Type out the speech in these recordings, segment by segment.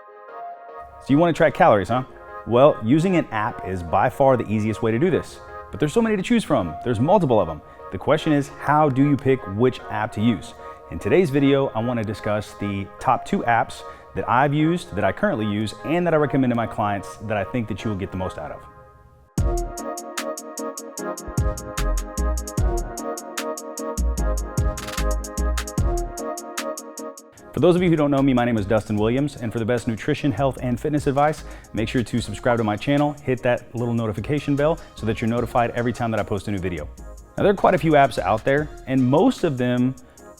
So you want to track calories, huh? Well, using an app is by far the easiest way to do this. But there's so many to choose from. There's multiple of them. The question is, how do you pick which app to use? In today's video, I want to discuss the top 2 apps that I've used, that I currently use, and that I recommend to my clients that I think that you will get the most out of. For those of you who don't know me, my name is Dustin Williams, and for the best nutrition, health, and fitness advice, make sure to subscribe to my channel, hit that little notification bell so that you're notified every time that I post a new video. Now, there are quite a few apps out there, and most of them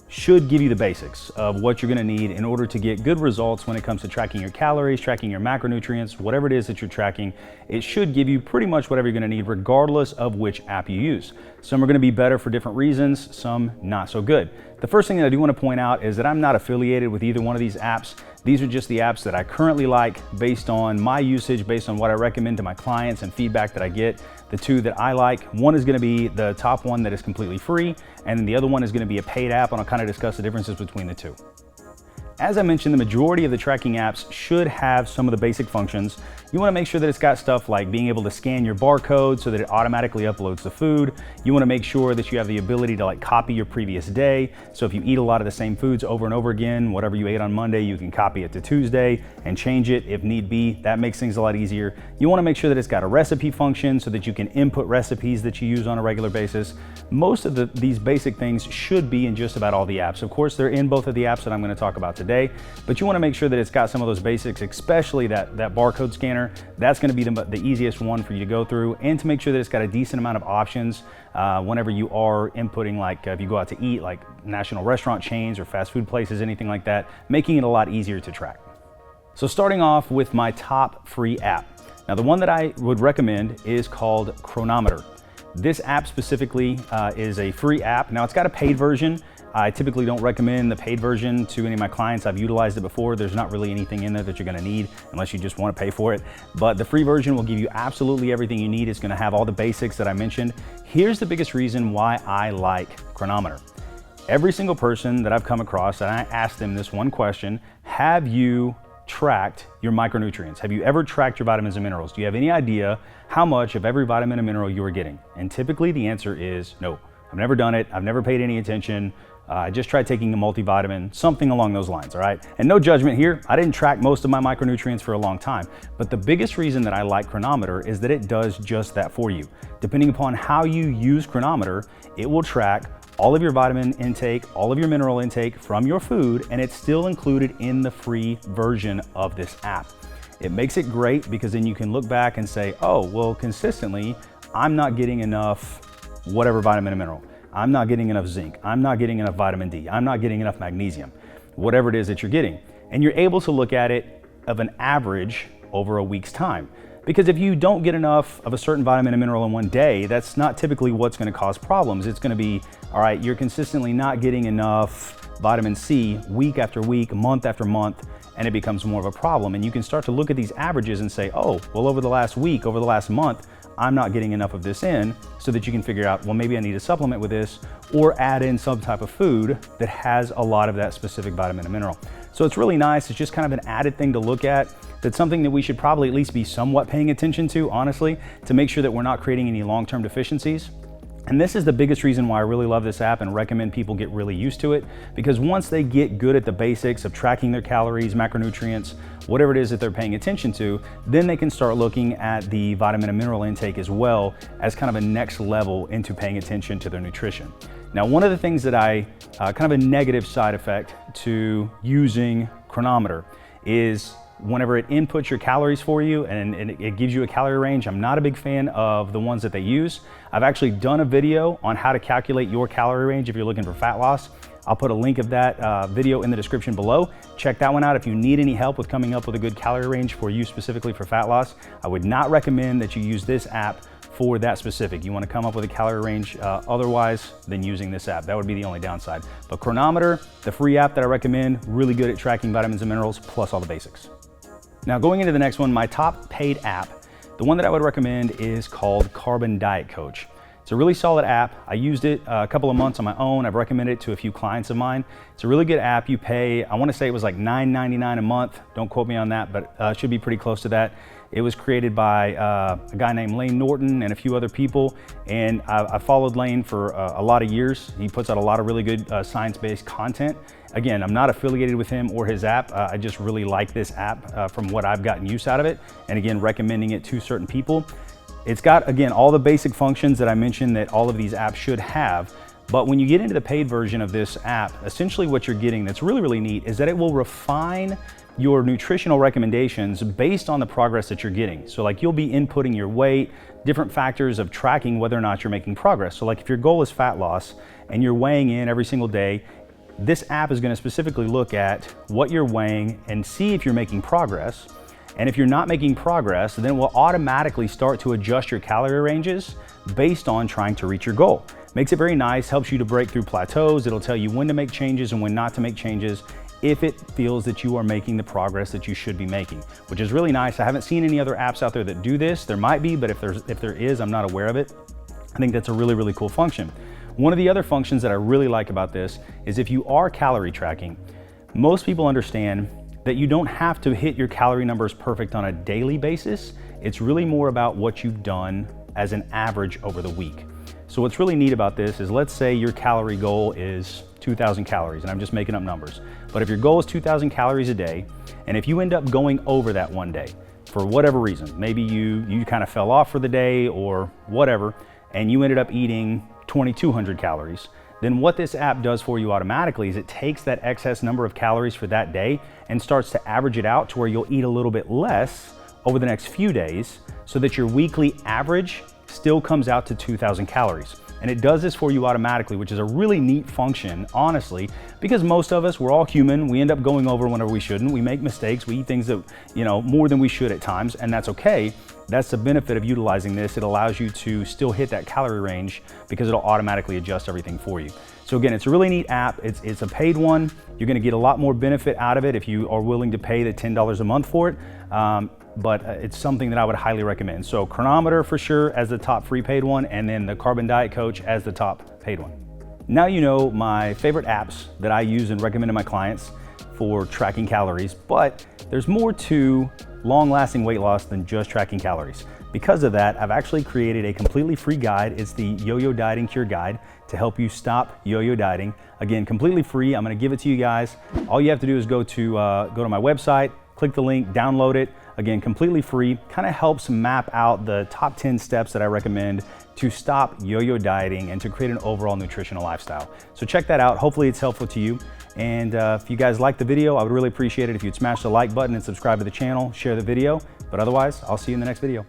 should give you the basics of what you're gonna need in order to get good results when it comes to tracking your calories, tracking your macronutrients, whatever it is that you're tracking. It should give you pretty much whatever you're gonna need regardless of which app you use. Some are gonna be better for different reasons, some not so good. The first thing that I do wanna point out is that I'm not affiliated with either one of these apps. These are just the apps that I currently like based on my usage, based on what I recommend to my clients and feedback that I get. The 2 that I like, one is gonna be the top one that is completely free, and the other one is gonna be a paid app, and I'll kind of discuss the differences between the 2. As I mentioned, the majority of the tracking apps should have some of the basic functions. You wanna make sure that it's got stuff like being able to scan your barcode so that it automatically uploads the food. You wanna make sure that you have the ability to copy your previous day. So if you eat a lot of the same foods over and over again, whatever you ate on Monday, you can copy it to Tuesday and change it if need be. That makes things a lot easier. You wanna make sure that it's got a recipe function so that you can input recipes that you use on a regular basis. Most of these basic things should be in just about all the apps. Of course, they're in both of the apps that I'm gonna talk about today, but you wanna make sure that it's got some of those basics, especially that barcode scanner. That's gonna be the easiest one for you to go through, and to make sure that it's got a decent amount of options whenever you are inputting, if you go out to eat, like national restaurant chains or fast food places, anything like that, making it a lot easier to track. So starting off with my top free app. Now, the one that I would recommend is called Cronometer. This app specifically is a free app. Now, it's got a paid version. I typically don't recommend the paid version to any of my clients. I've utilized it before. There's not really anything in there that you're gonna need unless you just wanna pay for it. But the free version will give you absolutely everything you need. It's gonna have all the basics that I mentioned. Here's the biggest reason why I like Cronometer. Every single person that I've come across, and I asked them this one question: have you tracked your micronutrients? Have you ever tracked your vitamins and minerals? Do you have any idea how much of every vitamin and mineral you are getting? And typically the answer is no. I've never done it. I've never paid any attention. I just tried taking a multivitamin, something along those lines, all right? And no judgment here. I didn't track most of my micronutrients for a long time, but the biggest reason that I like Cronometer is that it does just that for you. Depending upon how you use Cronometer, it will track all of your vitamin intake, all of your mineral intake from your food, and it's still included in the free version of this app. It makes it great because then you can look back and say, oh, well, consistently, I'm not getting enough whatever vitamin and mineral. I'm not getting enough zinc. I'm not getting enough vitamin D. I'm not getting enough magnesium, whatever it is that you're getting. And you're able to look at it of an average over a week's time. Because if you don't get enough of a certain vitamin and mineral in one day, that's not typically what's gonna cause problems. It's gonna be, all right, you're consistently not getting enough vitamin C week after week, month after month, and it becomes more of a problem. And you can start to look at these averages and say, oh, well, over the last week, over the last month, I'm not getting enough of this in, so that you can figure out, well, maybe I need to supplement with this or add in some type of food that has a lot of that specific vitamin and mineral. So it's really nice. It's just kind of an added thing to look at. That's something that we should probably at least be somewhat paying attention to, honestly, to make sure that we're not creating any long-term deficiencies. And this is the biggest reason why I really love this app and recommend people get really used to it, because once they get good at the basics of tracking their calories, macronutrients, whatever it is that they're paying attention to, then they can start looking at the vitamin and mineral intake as well as kind of a next level into paying attention to their nutrition. Now, one of the things that kind of a negative side effect to using Cronometer is whenever it inputs your calories for you and it gives you a calorie range. I'm not a big fan of the ones that they use. I've actually done a video on how to calculate your calorie range if you're looking for fat loss. I'll put a link of that video in the description below. Check that one out if you need any help with coming up with a good calorie range for you specifically for fat loss. I would not recommend that you use this app for that specific. You want to come up with a calorie range otherwise than using this app. That would be the only downside. But Cronometer, the free app that I recommend, really good at tracking vitamins and minerals plus all the basics. Now, going into the next one, my top paid app, the one that I would recommend is called Carbon Diet Coach. It's a really solid app. I used it a couple of months on my own. I've recommended it to a few clients of mine. It's a really good app. You pay, I want to say it was like $9.99 a month. Don't quote me on that, but it should be pretty close to that. It was created by a guy named Lane Norton and a few other people, and I followed Lane for a lot of years. He puts out a lot of really good science-based content. Again, I'm not affiliated with him or his app. I just really like this app from what I've gotten use out of it, and again, recommending it to certain people. It's got, again, all the basic functions that I mentioned that all of these apps should have. But when you get into the paid version of this app, essentially what you're getting that's really, really neat is that it will refine your nutritional recommendations based on the progress that you're getting. So like you'll be inputting your weight, different factors of tracking whether or not you're making progress. So like if your goal is fat loss and you're weighing in every single day, this app is going to specifically look at what you're weighing and see if you're making progress. And if you're not making progress, then it will automatically start to adjust your calorie ranges based on trying to reach your goal. Makes it very nice, helps you to break through plateaus. It'll tell you when to make changes and when not to make changes if it feels that you are making the progress that you should be making, which is really nice. I haven't seen any other apps out there that do this. There might be, but if there is, I'm not aware of it. I think that's a really, really cool function. One of the other functions that I really like about this is if you are calorie tracking, most people understand that you don't have to hit your calorie numbers perfect on a daily basis. It's really more about what you've done as an average over the week. So what's really neat about this is, let's say your calorie goal is 2,000 calories, and I'm just making up numbers. But if your goal is 2,000 calories a day, and if you end up going over that one day, for whatever reason, maybe you kind of fell off for the day or whatever, and you ended up eating 2,200 calories, then what this app does for you automatically is it takes that excess number of calories for that day and starts to average it out to where you'll eat a little bit less over the next few days so that your weekly average still comes out to 2,000 calories. And it does this for you automatically, which is a really neat function, honestly, because most of us, we're all human. We end up going over whenever we shouldn't. We make mistakes. We eat things that, more than we should at times, and that's okay. That's the benefit of utilizing this. It allows you to still hit that calorie range because it'll automatically adjust everything for you. So again, it's a really neat app. It's a paid one. You're gonna get a lot more benefit out of it if you are willing to pay the $10 a month for it. But it's something that I would highly recommend. So Cronometer for sure as the top free paid one, and then the Carbon Diet Coach as the top paid one. Now you know my favorite apps that I use and recommend to my clients for tracking calories, but there's more to long-lasting weight loss than just tracking calories. Because of that, I've actually created a completely free guide. It's the Yo-Yo Dieting Cure Guide to help you stop yo-yo dieting. Again, completely free. I'm gonna give it to you guys. All you have to do is go to my website, click the link, download it. Again, completely free. Kind of helps map out the top 10 steps that I recommend to stop yo-yo dieting and to create an overall nutritional lifestyle. So check that out. Hopefully it's helpful to you. And if you guys liked the video, I would really appreciate it if you'd smash the like button and subscribe to the channel, share the video. But otherwise, I'll see you in the next video.